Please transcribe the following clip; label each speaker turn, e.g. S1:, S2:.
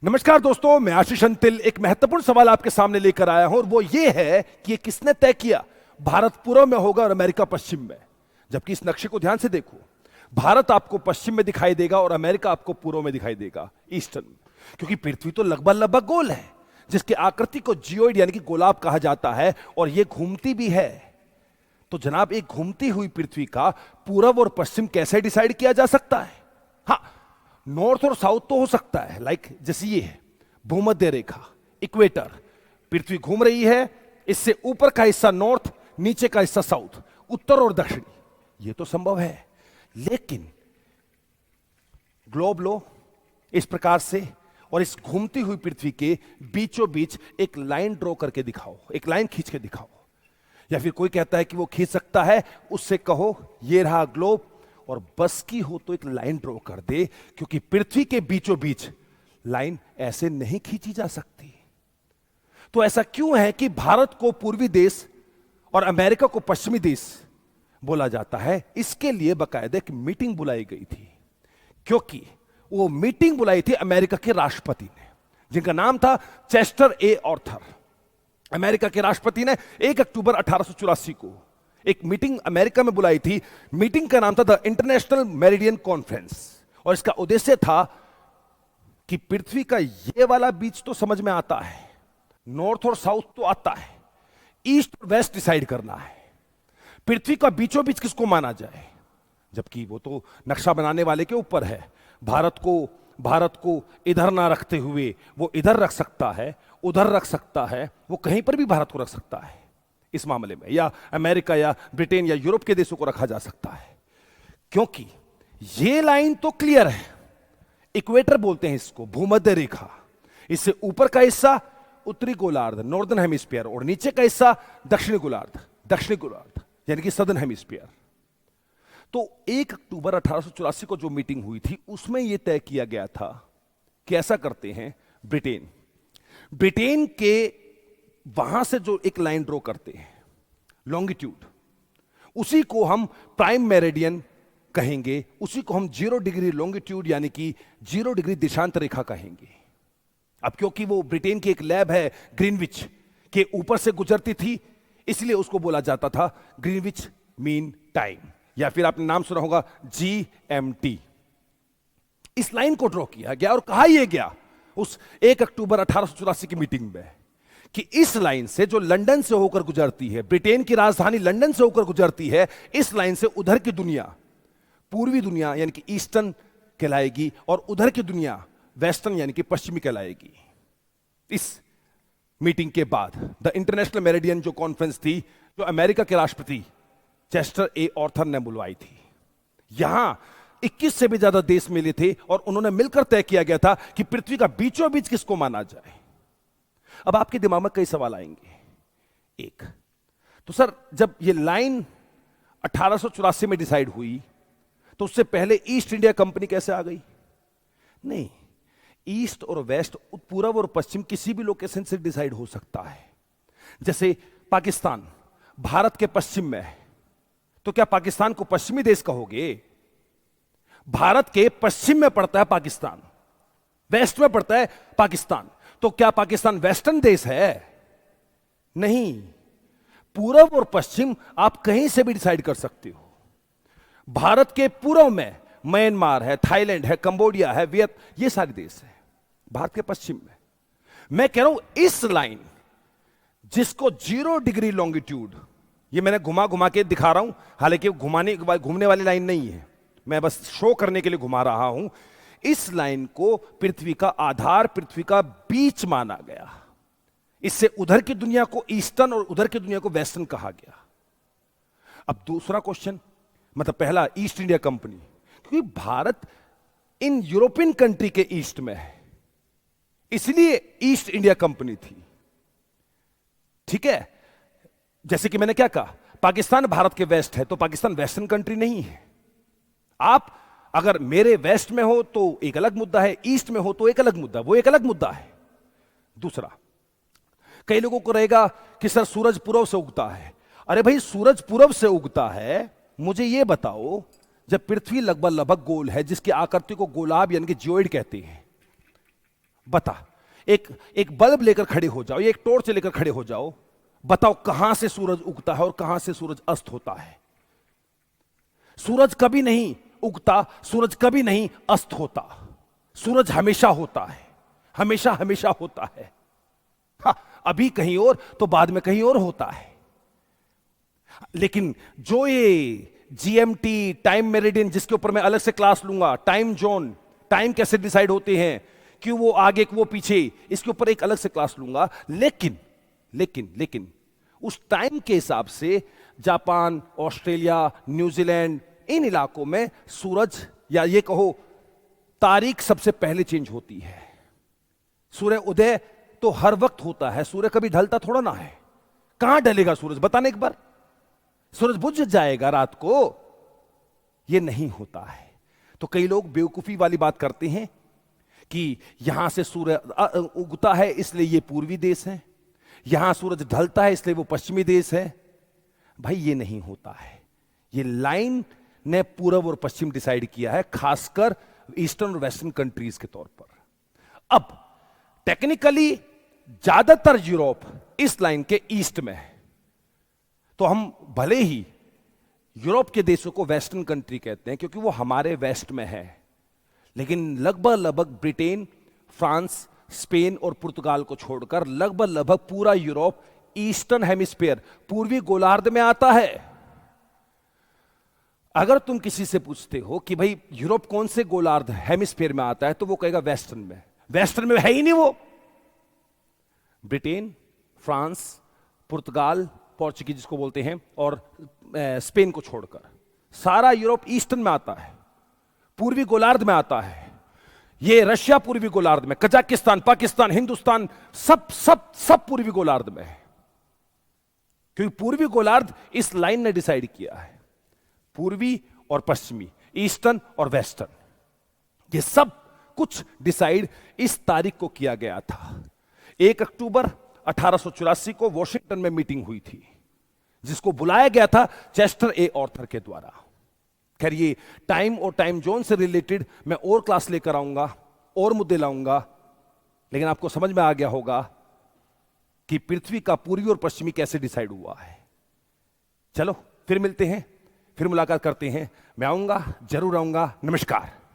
S1: नमस्कार दोस्तों, मैं आशीष अंतिल एक महत्वपूर्ण सवाल आपके सामने लेकर आया हूं और वो ये है कि ये किसने तय किया भारत पूर्व में होगा और अमेरिका पश्चिम में। जबकि इस नक्शे को ध्यान से देखो, भारत आपको पश्चिम में दिखाई देगा और अमेरिका आपको पूर्व में दिखाई देगा, ईस्टर्न। क्योंकि पृथ्वी तो लगभग लगभग गोल है, जिसकी आकृति को जियोइड यानी कि गोलाब कहा जाता है, और ये घूमती भी है। तो जनाब, एक घूमती हुई पृथ्वी का पूर्व और पश्चिम कैसे डिसाइड किया जा सकता है? हाँ, नॉर्थ और साउथ तो हो सकता है, लाइक जैसे ये है भूमध्य रेखा, इक्वेटर। पृथ्वी घूम रही है, इससे ऊपर का हिस्सा नॉर्थ, नीचे का हिस्सा साउथ, उत्तर और दक्षिण, ये तो संभव है। लेकिन ग्लोब लो इस प्रकार से, और इस घूमती हुई पृथ्वी के बीचों बीच एक लाइन ड्रॉ करके दिखाओ, एक लाइन खींच के दिखाओ। या फिर कोई कहता है कि वो खींच सकता है, उससे कहो ये रहा ग्लोब, और बस की हो तो एक लाइन ड्रॉ कर दे, क्योंकि पृथ्वी के बीचों बीच लाइन ऐसे नहीं खींची जा सकती। तो ऐसा क्यों है कि भारत को पूर्वी देश और अमेरिका को पश्चिमी देश बोला जाता है? इसके लिए बाकायदा एक मीटिंग बुलाई गई थी, क्योंकि वो मीटिंग बुलाई थी अमेरिका के राष्ट्रपति ने, जिनका नाम था चेस्टर ए आर्थर। अमेरिका के राष्ट्रपति ने 1 अक्टूबर 1884 को एक मीटिंग अमेरिका में बुलाई थी। मीटिंग का नाम था द इंटरनेशनल मेरिडियन कॉन्फ्रेंस, और इसका उद्देश्य था कि पृथ्वी का ये वाला बीच तो समझ में आता है, नॉर्थ और साउथ तो आता है, ईस्ट और वेस्ट डिसाइड करना है। पृथ्वी का बीचों बीच किसको माना जाए? जबकि वो तो नक्शा बनाने वाले के ऊपर है। भारत को इधर ना रखते हुए वो इधर रख सकता है, उधर रख सकता है, वो कहीं पर भी भारत को रख सकता है इस मामले में, या अमेरिका या ब्रिटेन या यूरोप के देशों को रखा जा सकता है। क्योंकि ये लाइन तो क्लियर है, इक्वेटर बोलते हैं इसको, भूमध्य रेखा। इससे ऊपर का हिस्सा उत्तरी गोलार्ध, नॉर्दर्न हेमिस्फीयर, और नीचे का हिस्सा दक्षिणी गोलार्ध यानी कि सदर्न हेमिस्फीयर। तो 1 अक्टूबर 1884 को जो मीटिंग हुई थी, उसमें यह तय किया गया था कि ऐसा करते हैं, ब्रिटेन के वहां से जो एक लाइन ड्रॉ करते हैं लॉन्गिट्यूड, उसी को हम प्राइम मेरिडियन कहेंगे, उसी को हम 0 डिग्री लॉन्गिट्यूड यानी कि 0 डिग्री देशांत रेखा कहेंगे। अब क्योंकि वो ब्रिटेन की एक लैब है ग्रीनविच के ऊपर से गुजरती थी, इसलिए उसको बोला जाता था ग्रीनविच मीन टाइम, या फिर आपने नाम सुना होगा GMT। इस लाइन को ड्रॉ किया गया और कहा यह गया उस 1 अक्टूबर 1884 की मीटिंग में कि इस लाइन से जो लंदन से होकर गुजरती है, ब्रिटेन की राजधानी लंदन से होकर गुजरती है, इस लाइन से उधर की दुनिया, पूर्वी दुनिया यानी कि ईस्टर्न कहलाएगी, और उधर की दुनिया वेस्टर्न यानी कि पश्चिमी कहलाएगी। इस मीटिंग के बाद द इंटरनेशनल मेरिडियन जो कॉन्फ्रेंस थी, जो अमेरिका के राष्ट्रपति चेस्टर ए आर्थर ने बुलवाई थी, यहां 21 से भी ज्यादा देश मिले थे, और उन्होंने मिलकर तय किया गया था कि पृथ्वी का बीचों बीच किसको माना जाए। अब आपके दिमाग में कई सवाल आएंगे। एक तो सर, जब ये लाइन 1884 में डिसाइड हुई, तो उससे पहले ईस्ट इंडिया कंपनी कैसे आ गई? नहीं, ईस्ट और वेस्ट, पूर्व और पश्चिम किसी भी लोकेशन से डिसाइड हो सकता है। जैसे पाकिस्तान भारत के पश्चिम में है, तो क्या पाकिस्तान को पश्चिमी देश कहोगे? भारत के पश्चिम में पड़ता है पाकिस्तान, वेस्ट में पड़ता है पाकिस्तान, तो क्या पाकिस्तान वेस्टर्न देश है? नहीं, पूर्व और पश्चिम आप कहीं से भी डिसाइड कर सकते हो। भारत के पूर्व में म्यांमार है, थाईलैंड है, कंबोडिया है, ये सारे देश हैं। भारत के पश्चिम में मैं कह रहा हूं इस लाइन, जिसको 0 डिग्री लॉन्गिट्यूड, ये मैंने घुमा घुमा के दिखा रहा हूं, हालांकि घूमने वाली लाइन नहीं है, मैं बस शो करने के लिए घुमा रहा हूं। इस लाइन को पृथ्वी का आधार, पृथ्वी का बीच माना गया। इससे उधर की दुनिया को ईस्टर्न और उधर की दुनिया को वेस्टर्न कहा गया। अब दूसरा क्वेश्चन, मतलब पहला ईस्ट इंडिया कंपनी, क्योंकि भारत इन यूरोपियन कंट्री के ईस्ट में है, इसलिए ईस्ट इंडिया कंपनी थी। ठीक है, जैसे कि मैंने क्या कहा, पाकिस्तान भारत के वेस्ट है, तो पाकिस्तान वेस्टर्न कंट्री नहीं है। आप अगर मेरे वेस्ट में हो तो एक अलग मुद्दा है, ईस्ट में हो तो एक अलग मुद्दा, वो एक अलग मुद्दा है। दूसरा, कई लोगों को रहेगा कि सर सूरज पूर्व से उगता है। अरे भाई, सूरज पूर्व से उगता है, मुझे यह बताओ, जब पृथ्वी लगभग लगभग गोल है, जिसकी आकृति को गोलाब यानी कि जियोइड कहते हैं, बता, एक बल्ब लेकर खड़े हो जाओ, एक टॉर्च लेकर खड़े हो जाओ, बताओ कहां से सूरज उगता है और कहां से सूरज अस्त होता है? सूरज कभी नहीं उगता, सूरज कभी नहीं अस्त होता, सूरज हमेशा होता है, हमेशा हमेशा होता है। हाँ, अभी कहीं और तो बाद में कहीं और होता है। लेकिन जो ये जीएमटी, टाइम मेरिडियन, जिसके ऊपर मैं अलग से क्लास लूंगा, टाइम जोन, टाइम कैसे डिसाइड होते हैं, क्यों वो आगे वो पीछे, इसके ऊपर एक अलग से क्लास लूंगा। लेकिन लेकिन लेकिन उस टाइम के हिसाब से जापान, ऑस्ट्रेलिया, न्यूजीलैंड, इन इलाकों में सूरज या ये कहो तारीख सबसे पहले चेंज होती है। सूर्य उदय तो हर वक्त होता है, सूर्य कभी ढलता थोड़ा ना है। कहां ढलेगा सूरज, बताने एक बार? सूरज बुझ जाएगा रात को, यह नहीं होता है। तो कई लोग बेवकूफी वाली बात करते हैं कि यहां से सूर्य उगता है इसलिए यह पूर्वी देश है, यहां सूरज ढलता है इसलिए वो पश्चिमी देश है। भाई ये नहीं होता है। ये लाइन ने पूर्व और पश्चिम डिसाइड किया है, खासकर ईस्टर्न और वेस्टर्न कंट्रीज के तौर पर। अब टेक्निकली ज्यादातर यूरोप इस लाइन के ईस्ट में है, तो हम भले ही यूरोप के देशों को वेस्टर्न कंट्री कहते हैं क्योंकि वो हमारे वेस्ट में है, लेकिन लगभग ब्रिटेन, फ्रांस, स्पेन और पुर्तगाल को छोड़कर लगभग पूरा यूरोप ईस्टर्न हेमिस्फीयर, पूर्वी गोलार्ध में आता है। अगर तुम किसी से पूछते हो कि भाई यूरोप कौन से गोलार्ध हेमिस्फीयर में आता है, तो वो कहेगा वेस्टर्न में। वेस्टर्न में है ही नहीं वो। ब्रिटेन, फ्रांस, पुर्तगाल, पोर्चुगीज जिसको बोलते हैं, और स्पेन को छोड़कर सारा यूरोप ईस्टर्न में आता है, पूर्वी गोलार्ध में आता है। ये रशिया पूर्वी गोलार्ध में, कजाकिस्तान, पाकिस्तान, हिंदुस्तान, सब सब सब पूर्वी गोलार्ध में है, क्योंकि पूर्वी गोलार्ध इस लाइन ने डिसाइड किया है। पूर्वी और पश्चिमी, ईस्टर्न और वेस्टर्न, ये सब कुछ डिसाइड इस तारीख को किया गया था। 1 अक्टूबर 1884 को वॉशिंगटन में मीटिंग हुई थी, जिसको बुलाया गया था चेस्टर ए ऑर्थर के द्वारा। खैर, ये टाइम और टाइम जोन से रिलेटेड मैं और क्लास लेकर आऊंगा, और मुद्दे लाऊंगा, लेकिन आपको समझ में आ गया होगा कि पृथ्वी का पूर्वी और पश्चिमी कैसे डिसाइड हुआ है। चलो फिर मिलते हैं, फिर मुलाकात करते हैं। मैं आऊंगा, जरूर आऊंगा। नमस्कार।